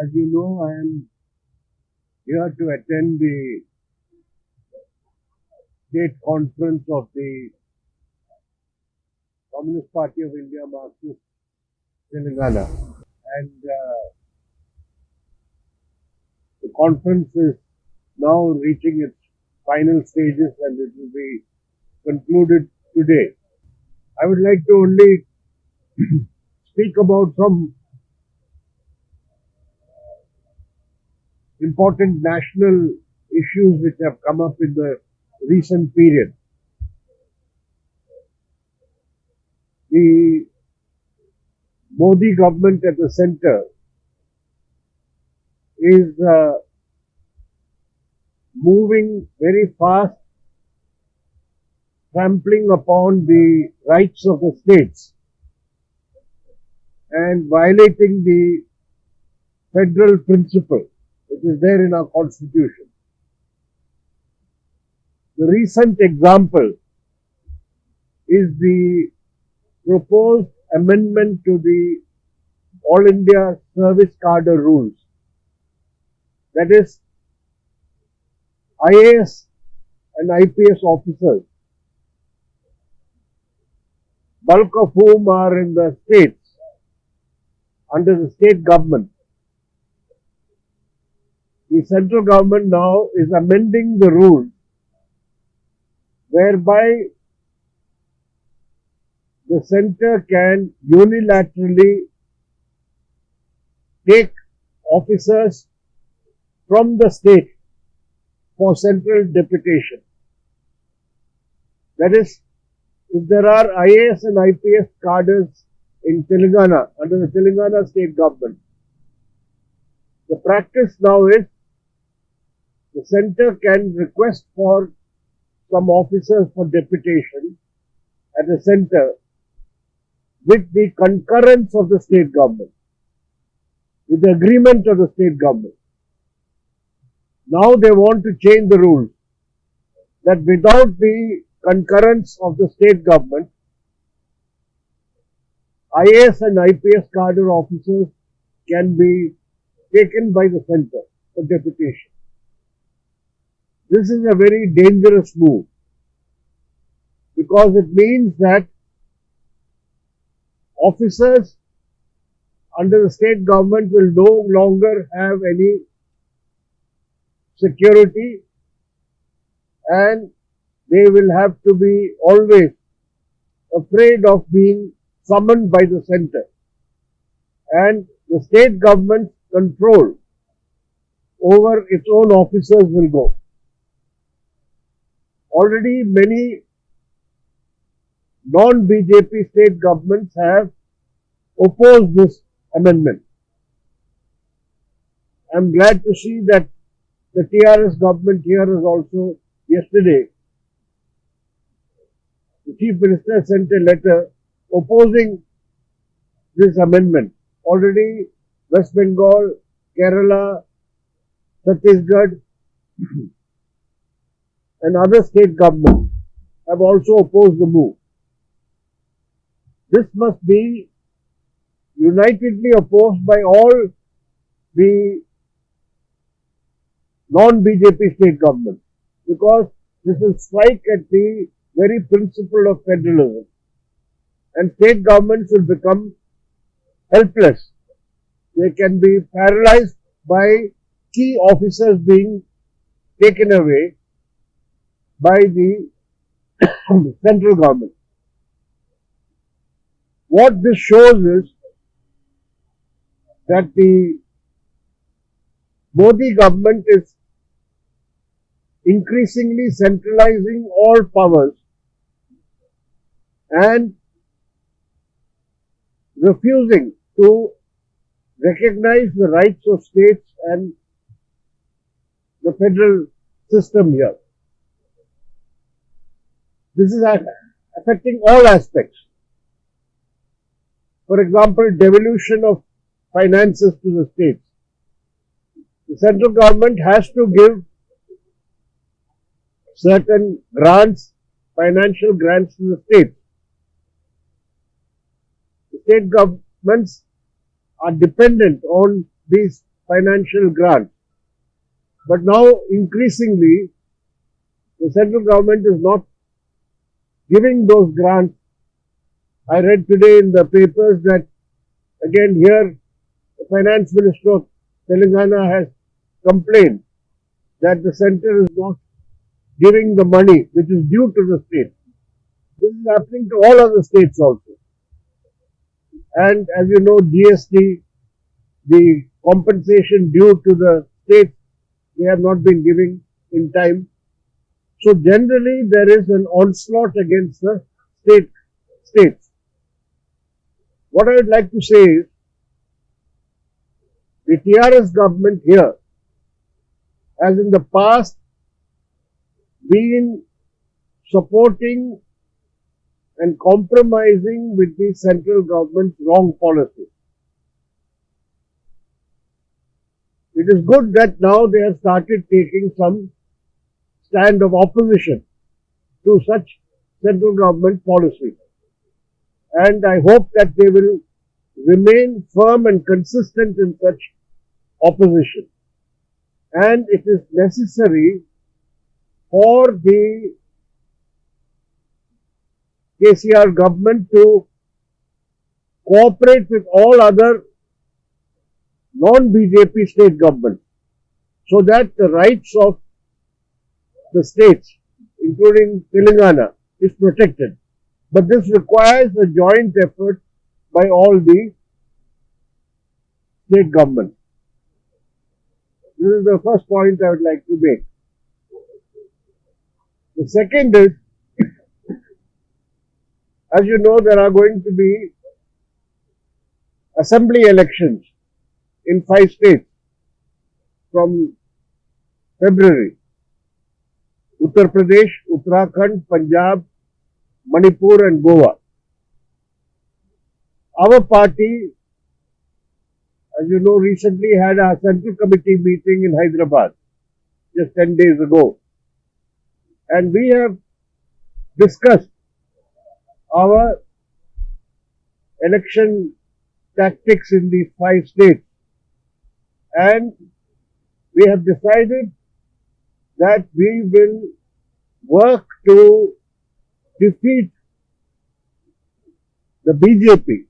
As you know, I am here to attend the state conference of the Communist Party of India, Marxist Telangana. And the conference is now reaching its final stages and it will be concluded today. I would like to only speak about some important national issues which have come up in the recent period. The Modi government at the center is moving very fast, trampling upon the rights of the states and violating the federal principle which is there in our constitution. The recent example is the proposed amendment to the All India Service Cadre rules. That is, IAS and IPS officers, bulk of whom are in the states, under the state government. The central government now is amending the rules whereby the center can unilaterally take officers from the state for central deputation. That is, if there are IAS and IPS cadres in Telangana, under the Telangana state government, the practice now is the center can request for some officers for deputation at the center with the concurrence of the state government, with the agreement of the state government. Now they want to change the rules that without the concurrence of the state government, IAS and IPS cadre officers can be taken by the center for deputation. This is a very dangerous move because it means that officers under the state government will no longer have any security and they will have to be always afraid of being summoned by the center, and the state government's control over its own officers will go. Already many non-BJP state governments have opposed this amendment. I am glad to see that the TRS government here has also, yesterday, the Chief Minister sent a letter opposing this amendment. Already West Bengal, Kerala, Chhattisgarh and other state governments have also opposed the move. This must be unitedly opposed by all the non-BJP state governments because this will strike at the very principle of federalism and state governments will become helpless. They can be paralyzed by key officers being taken away by the central government. What this shows is that the Modi government is increasingly centralizing all powers and refusing to recognize the rights of states and the federal system here. This is affecting all aspects. For example, devolution of finances to the states. The central government has to give certain grants, financial grants to the states. The state governments are dependent on these financial grants. But now increasingly the central government is not giving those grants. I read today in the papers that again here the Finance Minister of Telangana has complained that the center is not giving the money which is due to the state. This is happening to all other states also. And as you know, GST, the compensation due to the states, they have not been giving in time. So generally there is an onslaught against the states. What I would like to say is, the TRS government here has in the past been supporting and compromising with the central government's wrong policy. It is good that now they have started taking some stand of opposition to such central government policy. And I hope that they will remain firm and consistent in such opposition. And it is necessary for the KCR government to cooperate with all other non-BJP state governments so that the rights of the states, including Telangana, is protected. But this requires a joint effort by all the state governments. This is the first point I would like to make. The second is, as you know, there are going to be assembly elections in 5 states from February. Uttar Pradesh, Uttarakhand, Punjab, Manipur and Goa. Our party, as you know, recently had a Central Committee meeting in Hyderabad just 10 days ago. And we have discussed our election tactics in these 5 states. And we have decided that we will work to defeat the BJP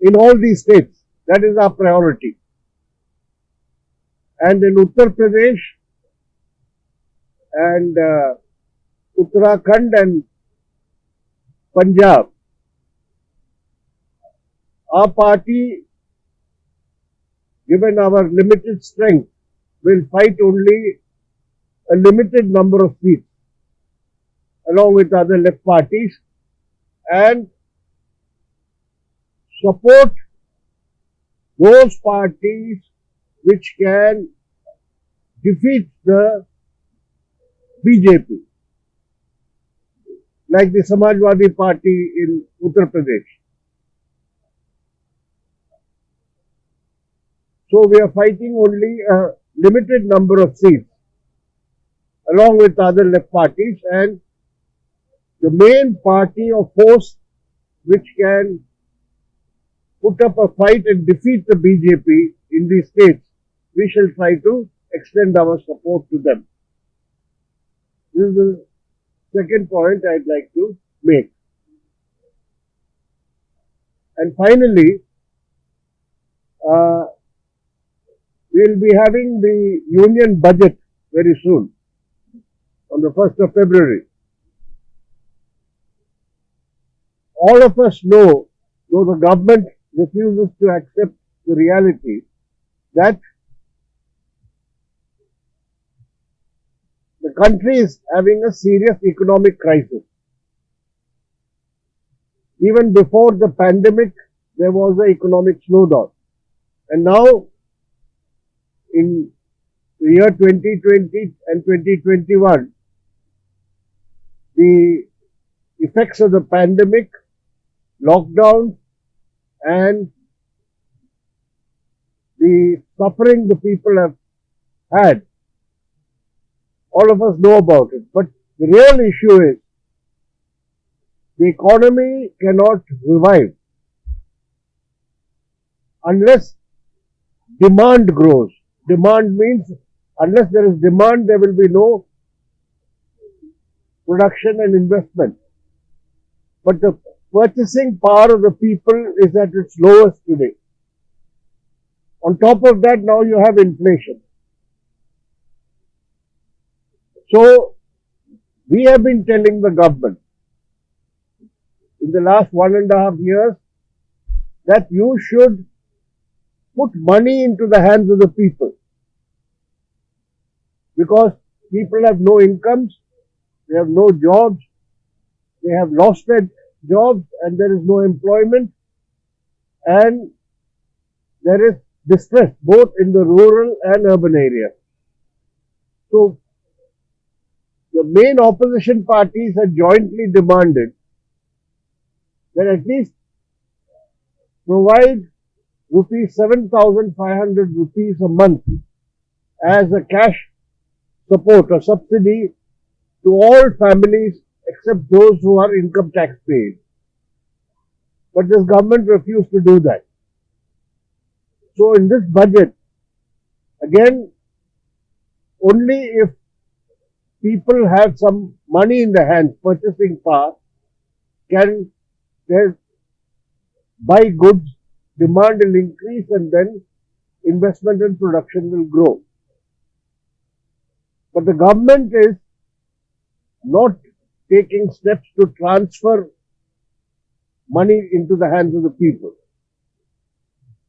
in all these states. That is our priority. And in Uttar Pradesh and Uttarakhand and Punjab, our party, given our limited strength, will fight only a limited number of seats along with other left parties and support those parties which can defeat the BJP, like the Samajwadi Party in Uttar Pradesh. So we are fighting only a limited number of seats along with other left parties, and the main party or force which can put up a fight and defeat the BJP in these states, we shall try to extend our support to them. This is the second point I'd like to make. And finally, we'll be having the union budget very soon, on the 1st of February. All of us know, though the government refuses to accept the reality, that the country is having a serious economic crisis. Even before the pandemic, there was an economic slowdown. And now, in the year 2020 and 2021, the effects of the pandemic, lockdown, and the suffering the people have had, all of us know about it. But the real issue is, the economy cannot revive unless demand grows. Demand means unless there is demand, there will be no production and investment. But the purchasing power of the people is at its lowest today. On top of that, now you have inflation. So, we have been telling the government in the last 1.5 years that you should put money into the hands of the people, because people have no incomes, they have no jobs, they have lost their jobs and there is no employment, and there is distress both in the rural and urban area. So, the main opposition parties had jointly demanded that at least provide rupees 7,500 rupees a month as a cash support or subsidy to all families except those who are income tax paid. But this government refused to do that. So in this budget, again, only if people have some money in their hands, purchasing power, can they buy goods, demand will increase, and then investment and production will grow. But the government is not taking steps to transfer money into the hands of the people.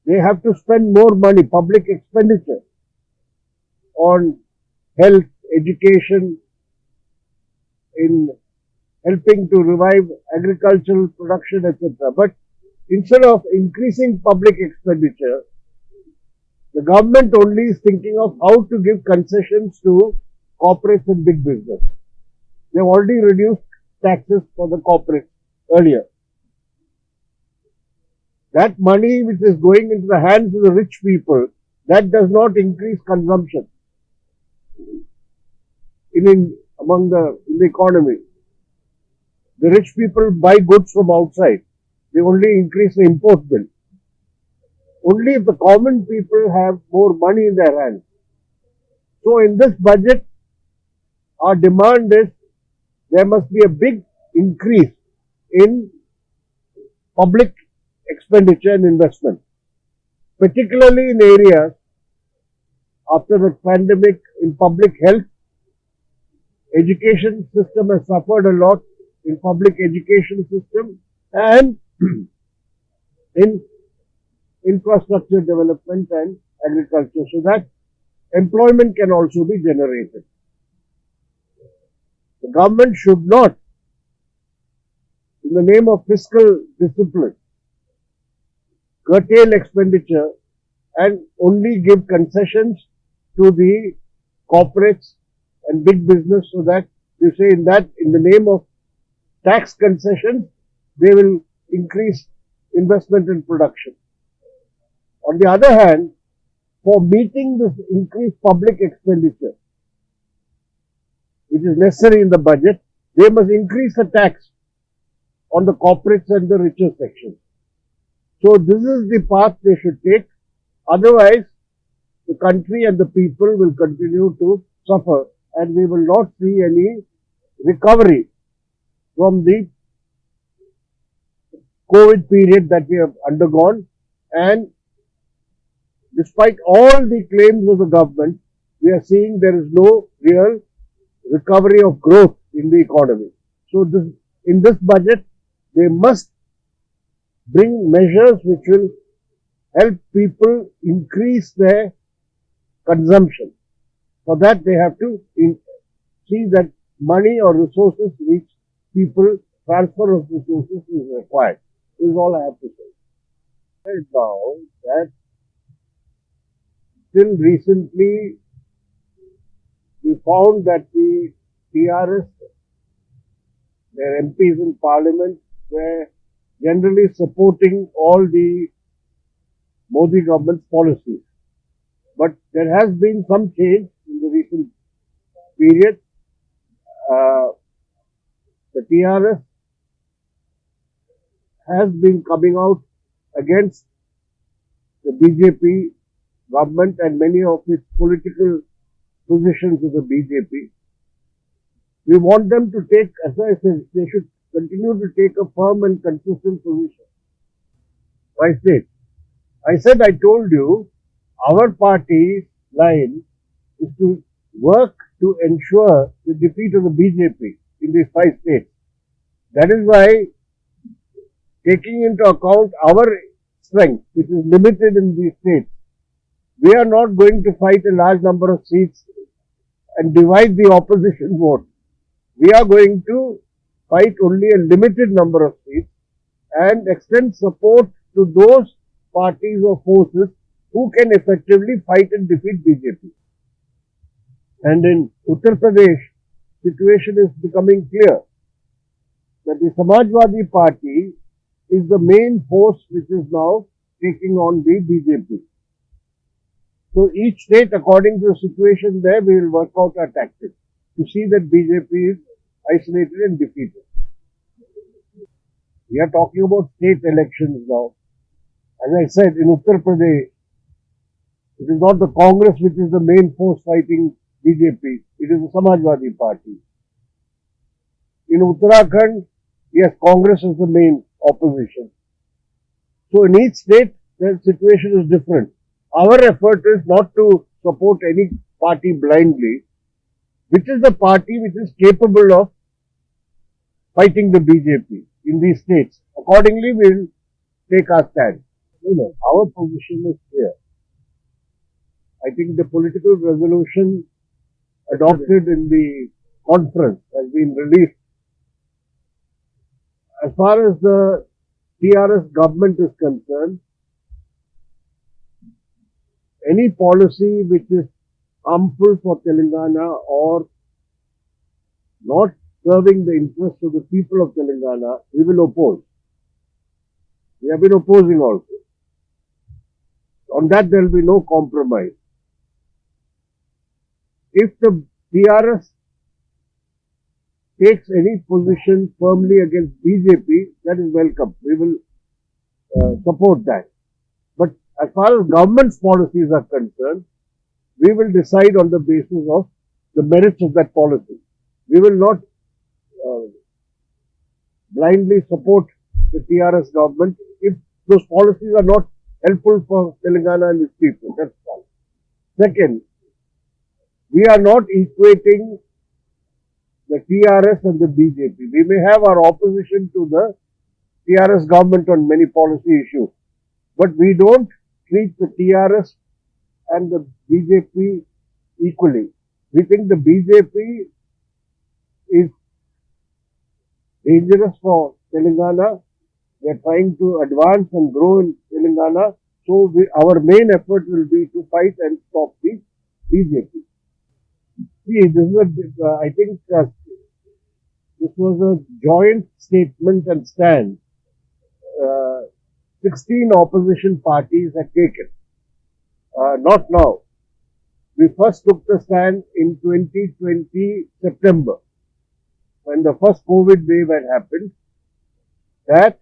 They have to spend more money, public expenditure, on health, education, in helping to revive agricultural production, etc. But instead of increasing public expenditure, the government only is thinking of how to give concessions to corporates and big business. They've already reduced taxes for the corporates earlier. That money which is going into the hands of the rich people, that does not increase consumption in the economy. The rich people buy goods from outside. They only increase the import bill. Only if the common people have more money in their hands. So in this budget, our demand is there must be a big increase in public expenditure and investment, particularly in areas after the pandemic in public health. Education system has suffered a lot in public education system and in infrastructure development and agriculture, so that employment can also be generated. The government should not, in the name of fiscal discipline, curtail expenditure and only give concessions to the corporates and big business, so that you say in the name of tax concessions, they will increase investment and production. On the other hand, for meeting this increased public expenditure, which is necessary in the budget, they must increase the tax on the corporates and the richer sections. So this is the path they should take. Otherwise, the country and the people will continue to suffer, and we will not see any recovery from the COVID period that we have undergone. And despite all the claims of the government, we are seeing there is no real recovery of growth in the economy. So in this budget, they must bring measures which will help people increase their consumption. For that, they have to see that money or resources reach people, transfer of resources is required. This is all I have to say. Right now, that till recently, we found that the TRS, their MPs in Parliament, were generally supporting all the Modi government's policies. But there has been some change in the recent period. The TRS has been coming out against the BJP government and many of its political positions of the BJP. We want them to take, as I said, they should continue to take a firm and consistent position. Why state? I told you, our party's line is to work to ensure the defeat of the BJP in these 5 states. That is why, taking into account our strength, which is limited in these states, we are not going to fight a large number of seats and divide the opposition vote. We are going to fight only a limited number of seats and extend support to those parties or forces who can effectively fight and defeat BJP. And in Uttar Pradesh, situation is becoming clear that the Samajwadi Party is the main force which is now taking on the BJP. So each state, according to the situation there, we will work out our tactics to see that BJP is isolated and defeated. We are talking about state elections now. As I said, in Uttar Pradesh, it is not the Congress which is the main force fighting BJP. It is the Samajwadi Party. In Uttarakhand, yes, Congress is the main opposition. So in each state, the situation is different. Our effort is not to support any party blindly, which is the party which is capable of fighting the BJP in these states. Accordingly, we will take our stand. Our position is clear. I think the political resolution adopted in the conference has been released. As far as the TRS government is concerned, any policy which is harmful for Telangana or not serving the interests of the people of Telangana, we will oppose. We have been opposing also. On that, there will be no compromise. If the TRS takes any position firmly against BJP, that is welcome. We will support that. But as far as government's policies are concerned, we will decide on the basis of the merits of that policy. We will not blindly support the TRS government if those policies are not helpful for Telangana and its people. That's all. Second, we are not equating the TRS and the BJP. We may have our opposition to the TRS government on many policy issues, but we don't treat the TRS and the BJP equally. We think the BJP is dangerous for Telangana. They are trying to advance and grow in Telangana. So our main effort will be to fight and stop the BJP. See, I think this was a joint statement and stand 16 opposition parties had taken. Not now. We first took the stand in 2020 September, when the first COVID wave had happened, that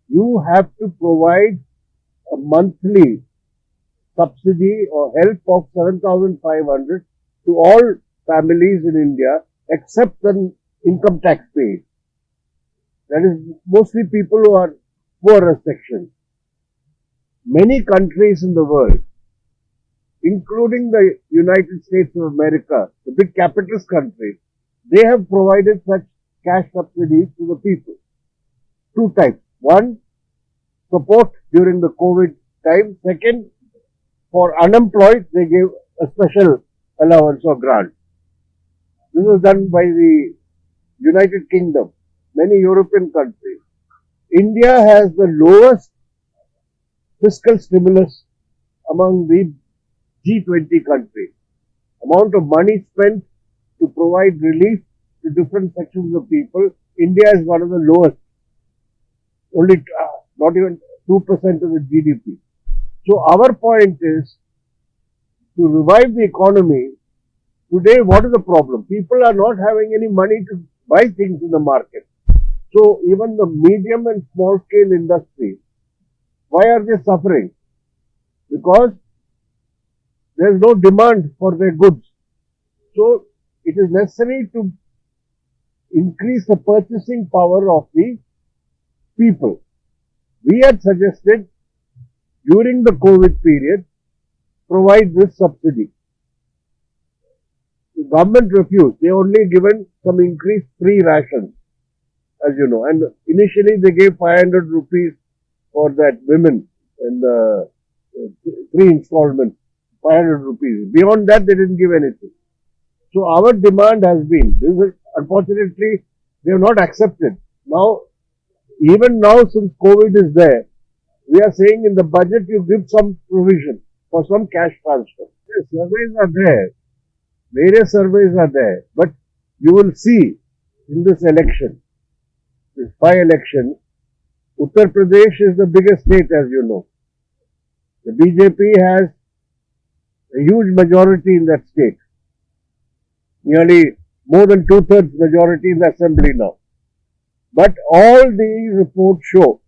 you have to provide a monthly subsidy or help of 7,500 to all families in India except the income tax paid. That is mostly people who are poorer sections. Many countries in the world, including the United States of America, the big capitalist countries, they have provided such cash subsidies to the people. Two types. One, support during the COVID time. Second, for unemployed, they gave a special allowance or grant. This was done by the United Kingdom, many European countries. India has the lowest fiscal stimulus among the G20 countries. Amount of money spent to provide relief to different sections of people, India is one of the lowest. Only not even 2% of the GDP. So our point is to revive the economy. Today, what is the problem? People are not having any money to buy things in the market. So even the medium and small scale industry, why are they suffering? because there is no demand for their goods. So it is necessary to increase the purchasing power of the people. We had suggested during the COVID period, provide this subsidy. The government refused. They only given some increased free rations, as you know. And initially they gave 500 rupees for that women in the 3 installments, 500 rupees. Beyond that, they didn't give anything. So our demand has been, this is unfortunately, they have not accepted. Now, even now since COVID is there, we are saying in the budget you give some provision for some cash transfer. Surveys are there, various surveys are there, but you will see in this election, this by-election, Uttar Pradesh is the biggest state, as you know. The BJP has a huge majority in that state. Nearly more than 2/3 majority in the assembly now. But all these reports show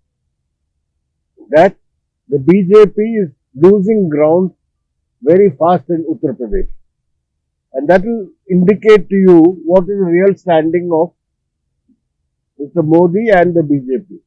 that the BJP is losing ground very fast in Uttar Pradesh. And that will indicate to you what is the real standing of Mr. Modi and the BJP.